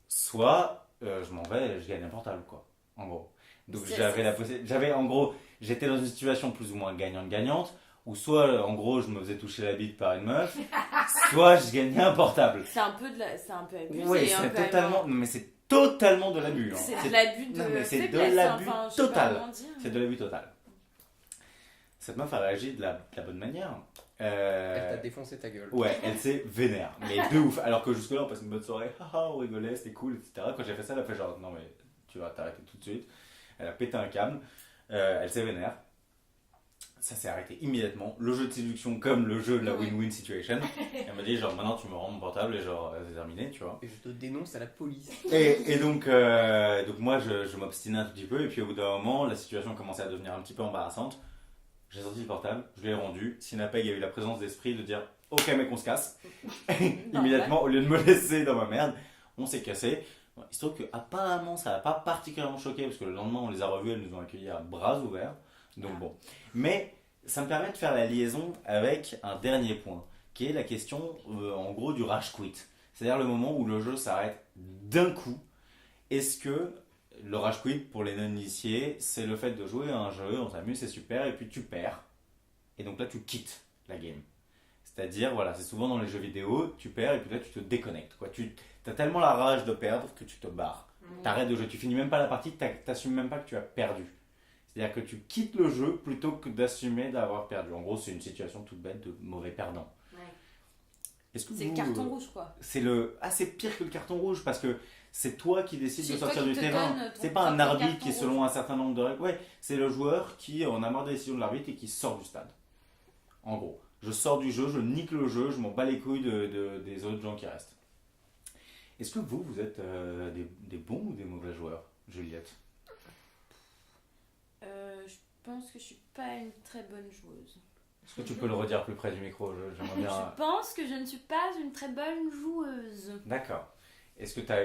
soit je m'en vais et je gagne un portable, quoi. En gros. Donc j'avais en gros, j'étais dans une situation plus ou moins gagnante-gagnante, où soit en gros je me faisais toucher la bite par une meuf, soit je gagnais un portable. C'est un peu abusé. Oui, hein, c'est quand même, totalement, hein. non, mais c'est totalement de l'abus. hein. C'est de l'abus de non, mais c'est de faiblesse, l'abus enfin, je sais pas total. comment dire. C'est de l'abus total. Cette meuf a réagi de la bonne manière. Elle t'a défoncé ta gueule. Ouais, elle s'est vénère, mais de ouf. Alors que jusque-là, on passe une bonne soirée, haha, on rigolait, c'était cool, etc. Quand j'ai fait ça, elle a fait genre, non mais tu vas t'arrêter tout de suite. Elle a pété un câble, elle s'est vénère. Ça s'est arrêté immédiatement. Le jeu de séduction comme le jeu de la win-win situation. Elle m'a dit genre, maintenant tu me rends mon portable et genre, c'est terminé, tu vois. Et je te dénonce à la police. Et donc moi, je m'obstinais un tout petit peu, et puis au bout d'un moment, la situation commençait à devenir un petit peu embarrassante. J'ai sorti le portable, je l'ai rendu. Sinapeg a eu la présence d'esprit de dire ok mec on se casse. Immédiatement, au lieu de me laisser dans ma merde, on s'est cassé. Bon, il se trouve qu'apparemment ça n'a pas particulièrement choqué parce que le lendemain on les a revus, elles nous ont accueillis à bras ouverts. Donc bon. Mais ça me permet de faire la liaison avec un dernier point qui est la question en gros du rage quit. C'est-à-dire le moment où le jeu s'arrête d'un coup. Est-ce que le rage quit pour les non-initiés, c'est le fait de jouer à un jeu, on s'amuse, c'est super, et puis tu perds. Et donc là, tu quittes la game. C'est-à-dire, voilà, c'est souvent dans les jeux vidéo, tu perds et puis là, tu te déconnectes. Quoi. Tu as tellement la rage de perdre que tu te barres. T'arrêtes de jouer, tu finis même pas la partie, t'assumes même pas que tu as perdu. C'est-à-dire que tu quittes le jeu plutôt que d'assumer d'avoir perdu. En gros, c'est une situation toute bête de mauvais perdant. Ouais. Est-ce que C'est le vous, carton rouge quoi. c'est pire que le carton rouge parce que c'est toi qui décides C'est de toi sortir qui du te terrain. donne ton C'est pas un propre arbitre carton qui est selon rouge. un certain nombre de règles. Ouais, c'est le joueur qui en a marre des décisions de l'arbitre et qui sort du stade. En gros, je sors du jeu, je nique le jeu, je m'en bats les couilles des autres gens qui restent. Est-ce que vous êtes des bons ou des mauvais joueurs, Juliette? Je pense que je suis pas une très bonne joueuse. Est-ce que tu peux le redire plus près du micro? J'aimerais bien... Je pense que je ne suis pas une très bonne joueuse. D'accord. Est-ce que tu as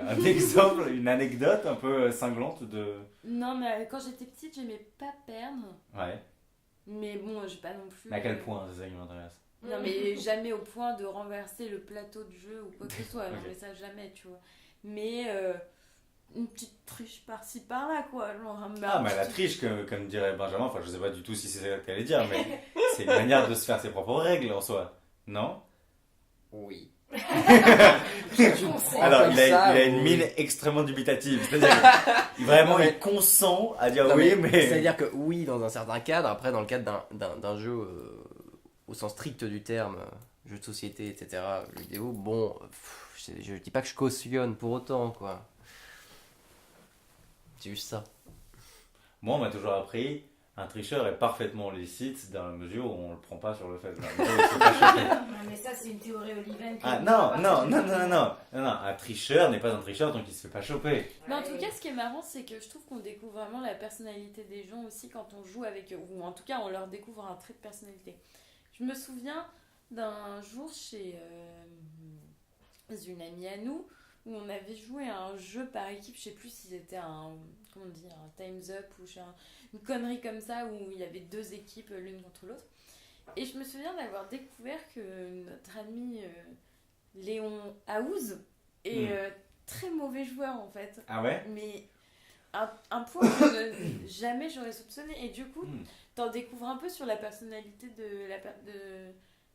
un exemple, une anecdote un peu cinglante de... Non, mais quand j'étais petite, j'aimais pas perdre. Ouais. Mais bon, j'ai pas non plus. Mais à quel point, c'est ça qui m'intéresse. Non, mais jamais au point de renverser le plateau de jeu ou quoi que ce soit. Non, Ok. mais ça, jamais, tu vois. Mais une petite triche par-ci par-là, quoi. Genre un Ah, mais la triche, comme dirait Benjamin, enfin, je sais pas du tout si c'est ça que tu allais dire, mais c'est une manière de se faire ses propres règles en soi. Non? Oui. Alors, comme il a ça, une oui. mine extrêmement dubitative. C'est-à-dire, vraiment, Non, mais- il consent à dire Non, oui, mais mais. C'est-à-dire que oui, dans un certain cadre, après, dans le cadre d'un jeu au sens strict du terme, jeu de société, etc., jeu vidéo, bon, je dis pas que je cautionne pour autant, quoi. C'est juste ça. Moi, on m'a toujours appris, un tricheur est parfaitement licite dans la mesure où on le prend pas sur le fait. Dans la mesure où il se fait pas choper. Non, mais ça, c'est une théorie Oliven. Ah non, un tricheur n'est pas un tricheur donc il se fait pas choper. Mais en tout cas, ce qui est marrant, c'est que je trouve qu'on découvre vraiment la personnalité des gens aussi quand on joue avec eux, ou en tout cas, on leur découvre un trait de personnalité. Je me souviens d'un jour chez une amie à nous, où on avait joué à un jeu par équipe, je sais plus si c'était un Time's Up ou une connerie comme ça, où il y avait deux équipes l'une contre l'autre. Et je me souviens d'avoir découvert que notre ami Léon Haouz est très mauvais joueur en fait. Ah ouais? Mais un point que jamais j'aurais soupçonné. Et du coup, t'en découvres un peu sur la personnalité de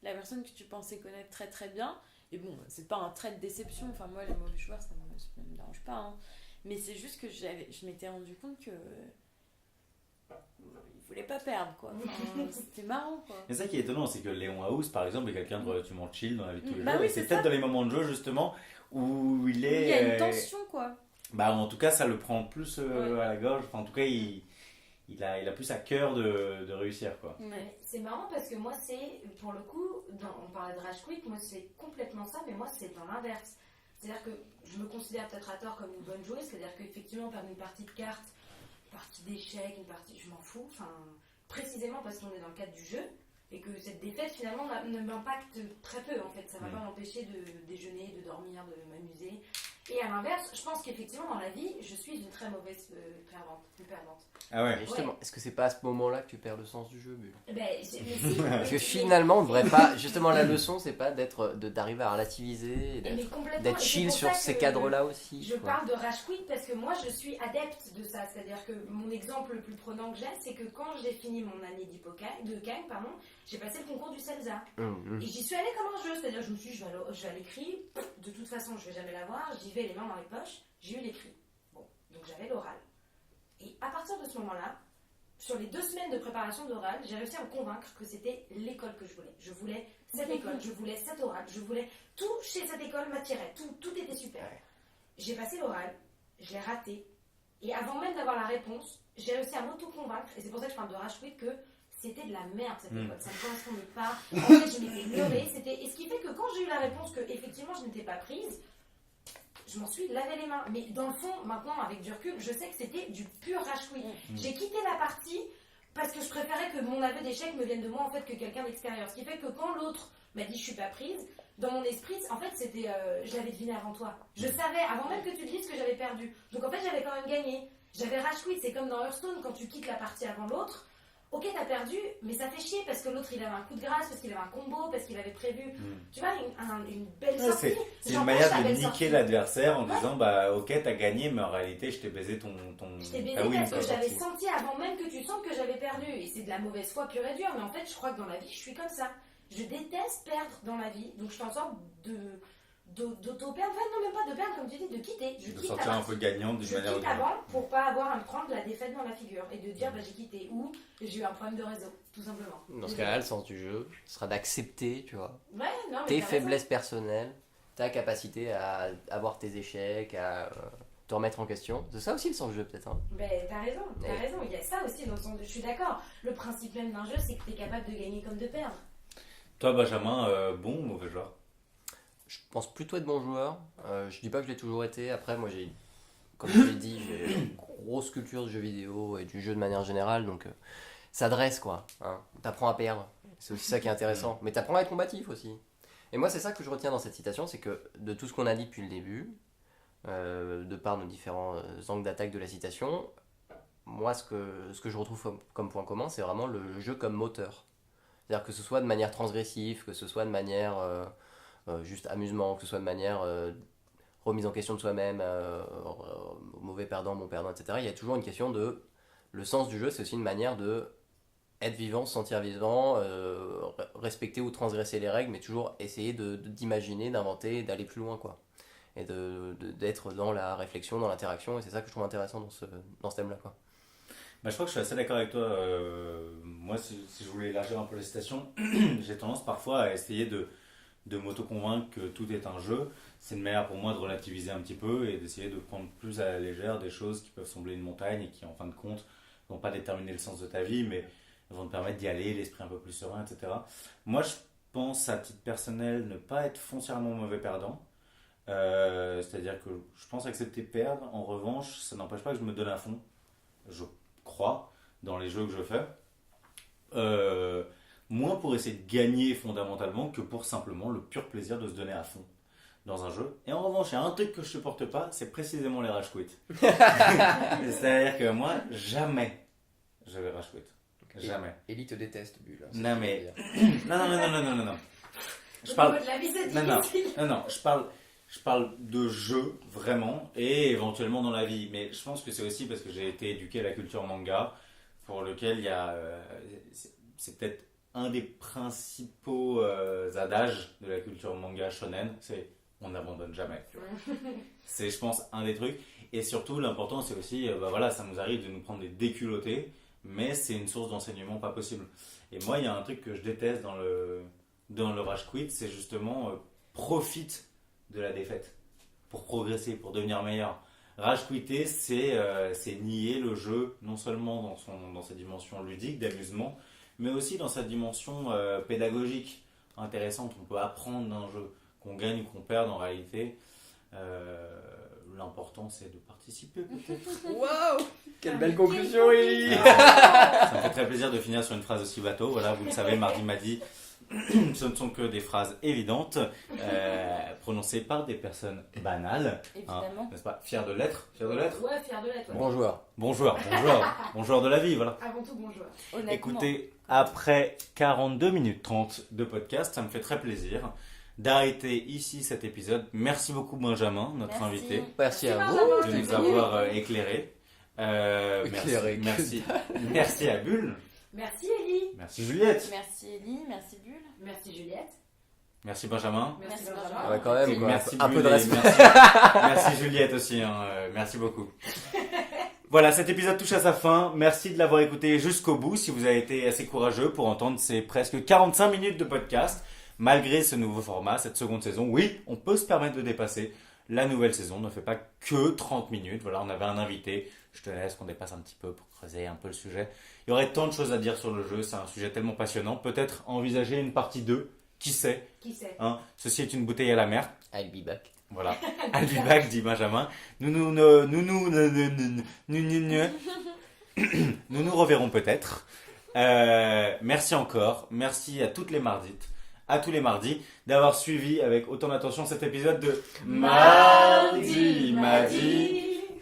la personne que tu pensais connaître très très bien. Et bon, c'est pas un trait de déception. Enfin, moi, les mauvais joueurs, ça me dérange pas. Hein. Mais c'est juste que je m'étais rendu compte que. Il voulait pas perdre, quoi. Enfin, c'était marrant, quoi. Et ça qui est étonnant, c'est que Léon House, par exemple, est quelqu'un de relativement chill dans la vie de tous les Bah jours. oui, Et c'est c'est peut-être ça. dans les moments de jeu, justement, où il est. Il y a une tension, quoi. Bah, en tout cas, ça le prend plus Ouais. à la gorge. Enfin, en tout cas, il a plus à cœur de réussir, quoi. Ouais. C'est marrant parce que moi, c'est, pour le coup, on parlait de Rage Quit, moi c'est complètement ça, mais moi c'est dans l'inverse. C'est-à-dire que je me considère peut-être à tort comme une bonne joueuse, c'est-à-dire qu'effectivement, perdre une partie de cartes, une partie d'échecs, une partie, je m'en fous, enfin, précisément parce qu'on est dans le cadre du jeu, et que cette défaite finalement ne m'impacte très peu en fait, ça va pas m'empêcher de déjeuner, de dormir, de m'amuser. Et à l'inverse, je pense qu'effectivement dans la vie, je suis une très mauvaise perdante. Ah ouais. Justement, est-ce que c'est pas à ce moment-là que tu perds le sens du jeu, Bulle? Mais si, Parce que finalement, on devrait pas. Justement, la leçon, c'est pas d'arriver à relativiser, et mais complètement, d'être et c'est chill pour sur ça ces que cadres-là aussi. Je quoi. parle de Rage Quit parce que moi je suis adepte de ça. C'est-à-dire que mon exemple le plus prenant que j'ai, c'est que quand j'ai fini mon année de CAG, j'ai passé le concours du CELSA. Et j'y suis allée comme un jeu. C'est-à-dire je me suis dit, je vais à l'écrit. De toute façon, je vais jamais l'avoir. J'y vais les mains dans les poches. J'ai eu l'écrit. Bon, donc j'avais l'oral. Et à partir de ce moment-là, sur les 2 semaines de préparation d'oral, j'ai réussi à me convaincre que c'était l'école que je voulais. Je voulais cette école, je voulais cette oral, je voulais tout chez cette école m'attirait, tout était super. J'ai passé l'oral, je l'ai raté, et avant même d'avoir la réponse, j'ai réussi à m'auto-convaincre, et c'est pour ça que je parle de Rage Quit, que c'était de la merde cette école, ça ne correspondait pas. En fait, je m'étais leurrée, et ce qui fait que quand j'ai eu la réponse que effectivement je n'étais pas prise, je m'en suis lavé les mains. Mais dans le fond, maintenant, avec du recul, je sais que c'était du pur Rage Quit. J'ai quitté la partie parce que je préférais que mon aveu d'échec me vienne de moi en fait que quelqu'un d'extérieur. Ce qui fait que quand l'autre m'a dit je suis pas prise, dans mon esprit, en fait, c'était je l'avais deviné avant toi. Je savais, avant même que tu dises que j'avais perdu. Donc en fait, j'avais quand même gagné. J'avais Rage Quit. C'est comme dans Hearthstone, quand tu quittes la partie avant l'autre. Ok, t'as perdu, mais ça fait chier parce que l'autre il avait un coup de grâce, parce qu'il avait un combo, parce qu'il avait prévu, tu vois, une belle sortie. C'est une manière de niquer l'adversaire en disant bah ok t'as gagné mais en réalité je t'ai baisé ton je t'ai baisé ta win, parce que quoi. j'avais senti avant même que tu sentes que j'avais perdu et c'est de la mauvaise foi pure et dure, mais en fait je crois que dans la vie je suis comme ça, je déteste perdre dans la vie, donc je fais en sorte d'auto-perdre, enfin non même pas de perdre comme tu dis, de quitter, je de quitte sortir un peu gagnante d'une je manière ou quitte d'une autre. avant pour pas avoir à me prendre la défaite dans la figure et de dire bah j'ai quitté ou j'ai eu un problème de réseau, tout simplement. Dans ce cas-là, le sens du jeu sera d'accepter, tu vois, Ouais, non, mais tes t'as faiblesses personnelles, ta capacité à avoir tes échecs, à te remettre en question. C'est ça aussi le sens du jeu, peut-être. Hein. Ben, t'as raison, il y a ça aussi dans le sens de... Je suis d'accord, le principe même d'un jeu, c'est que t'es capable de gagner comme de perdre. Toi Benjamin, bon ou mauvais joueur? Je pense plutôt être bon joueur. Je dis pas que je l'ai toujours été. Après, moi, comme je l'ai dit, j'ai une grosse culture de jeux vidéo et du jeu de manière générale. Donc, ça dresse, quoi. Hein. T'apprends à perdre. C'est aussi ça qui est intéressant. Mais t'apprends à être combatif aussi. Et moi, c'est ça que je retiens dans cette citation, c'est que de tout ce qu'on a dit depuis le début, de par nos différents angles d'attaque de la citation, moi, ce que je retrouve comme point commun, c'est vraiment le jeu comme moteur. C'est-à-dire que ce soit de manière transgressive, que ce soit de manière juste amusement, que ce soit de manière remise en question de soi-même, mauvais perdant, bon perdant, etc. Il y a toujours une question de... Le sens du jeu, c'est aussi une manière de être vivant, se sentir vivant, respecter ou transgresser les règles, mais toujours essayer d'imaginer, d'inventer, d'aller plus loin, quoi. Et d'être dans la réflexion, dans l'interaction, et c'est ça que je trouve intéressant dans ce thème-là, quoi. Bah, je crois que je suis assez d'accord avec toi. Moi, si je voulais élargir un peu la citation, j'ai tendance parfois à essayer de m'auto-convaincre que tout est un jeu. C'est une manière pour moi de relativiser un petit peu et d'essayer de prendre plus à la légère des choses qui peuvent sembler une montagne et qui, en fin de compte, vont pas déterminer le sens de ta vie, mais vont te permettre d'y aller, l'esprit un peu plus serein, etc. Moi, je pense, à titre personnel, ne pas être foncièrement mauvais perdant. C'est-à-dire que je pense accepter de perdre. En revanche, ça n'empêche pas que je me donne à fond. Je crois dans les jeux que je fais. Moins pour essayer de gagner fondamentalement que pour simplement le pur plaisir de se donner à fond dans un jeu. Et en revanche, il y a un truc que je supporte pas, c'est précisément les rage quit. C'est-à-dire que moi, jamais je vais rage quit. Jamais. Ellie te déteste, Bulle. Non mais... Non. Je Au parle... niveau de la vie, c'est Non, difficile. non, je parle de jeu, vraiment, et éventuellement dans la vie. Mais je pense que c'est aussi parce que j'ai été éduqué à la culture manga, pour lequel il y a... c'est peut-être un des principaux adages de la culture manga shonen, c'est on n'abandonne jamais. Tu vois. C'est, je pense, un des trucs. Et surtout, l'important, c'est aussi, voilà, ça nous arrive de nous prendre des déculottés, mais c'est une source d'enseignement pas possible. Et moi, il y a un truc que je déteste dans le rage quit, c'est justement profite de la défaite pour progresser, pour devenir meilleur. Rage quitter, c'est nier le jeu, non seulement dans sa dimension ludique, d'amusement, mais aussi dans sa dimension pédagogique, intéressante. On peut apprendre d'un jeu, qu'on gagne ou qu'on perde en réalité. L'important, c'est de participer, peut-être. Waouh! Quelle belle conclusion, Ellie! Ça me fait très plaisir de finir sur une phrase aussi bateau. Voilà, vous le savez, Mardi m'a dit, ce ne sont que des phrases évidentes, prononcées par des personnes banales. Évidemment. N'est-ce pas? Fier de l'être. Fier de l'être. Ouais, fier de l'être. Ouais. Bon joueur. Bon joueur. Bon joueur de la vie, voilà. Avant tout, bon joueur. Honnêtement. Écoutez, après 42 minutes 30 de podcast, ça me fait très plaisir d'arrêter ici cet épisode. Merci beaucoup Benjamin, notre Merci. invité, Merci à vous. Benjamin. de nous avoir éclairés. Éclairé. Merci à Bulle. Merci Ellie. Merci Juliette. Merci Ellie, merci Bulle. Merci Juliette. Merci Benjamin. Merci Merci, Benjamin. Benjamin. Ouais, quand même, quoi. Merci Un peu Bulle de et respect. Merci Juliette aussi. Merci beaucoup. Voilà, cet épisode touche à sa fin. Merci de l'avoir écouté jusqu'au bout si vous avez été assez courageux pour entendre ces presque 45 minutes de podcast. Malgré ce nouveau format, cette seconde saison, oui, on peut se permettre de dépasser. La nouvelle saison ne fait pas que 30 minutes. Voilà, on avait un invité. Je te laisse qu'on dépasse un petit peu pour creuser un peu le sujet. Il y aurait tant de choses à dire sur le jeu. C'est un sujet tellement passionnant. Peut-être envisager une partie 2. Qui sait, Qui sait? hein. Ceci est une bouteille à la mer. I'll be back. Voilà. I'll be back, dit Benjamin. Nous nous reverrons peut-être. Merci encore. Merci à toutes les mardites, à tous les mardis, d'avoir suivi avec autant d'attention cet épisode de Mardi.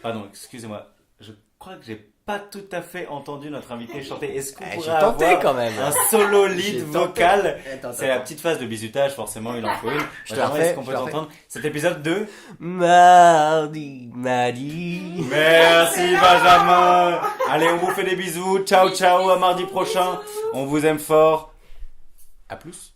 Pardon, excusez-moi. Je crois que j'ai pas tout à fait entendu notre invité chanter. Est-ce qu'on J'ai pourrait tenté avoir quand même. un solo J'ai lead tenté. vocal? Attends, C'est la petite phase de bizutage, forcément, il en faut une. Je te Benjamin, refais, est-ce qu'on je peut te refais. t'entendre cet épisode de Mardi. Merci Benjamin. Allez, on vous fait des bisous. Ciao, ciao, à mardi prochain. On vous aime fort. À plus.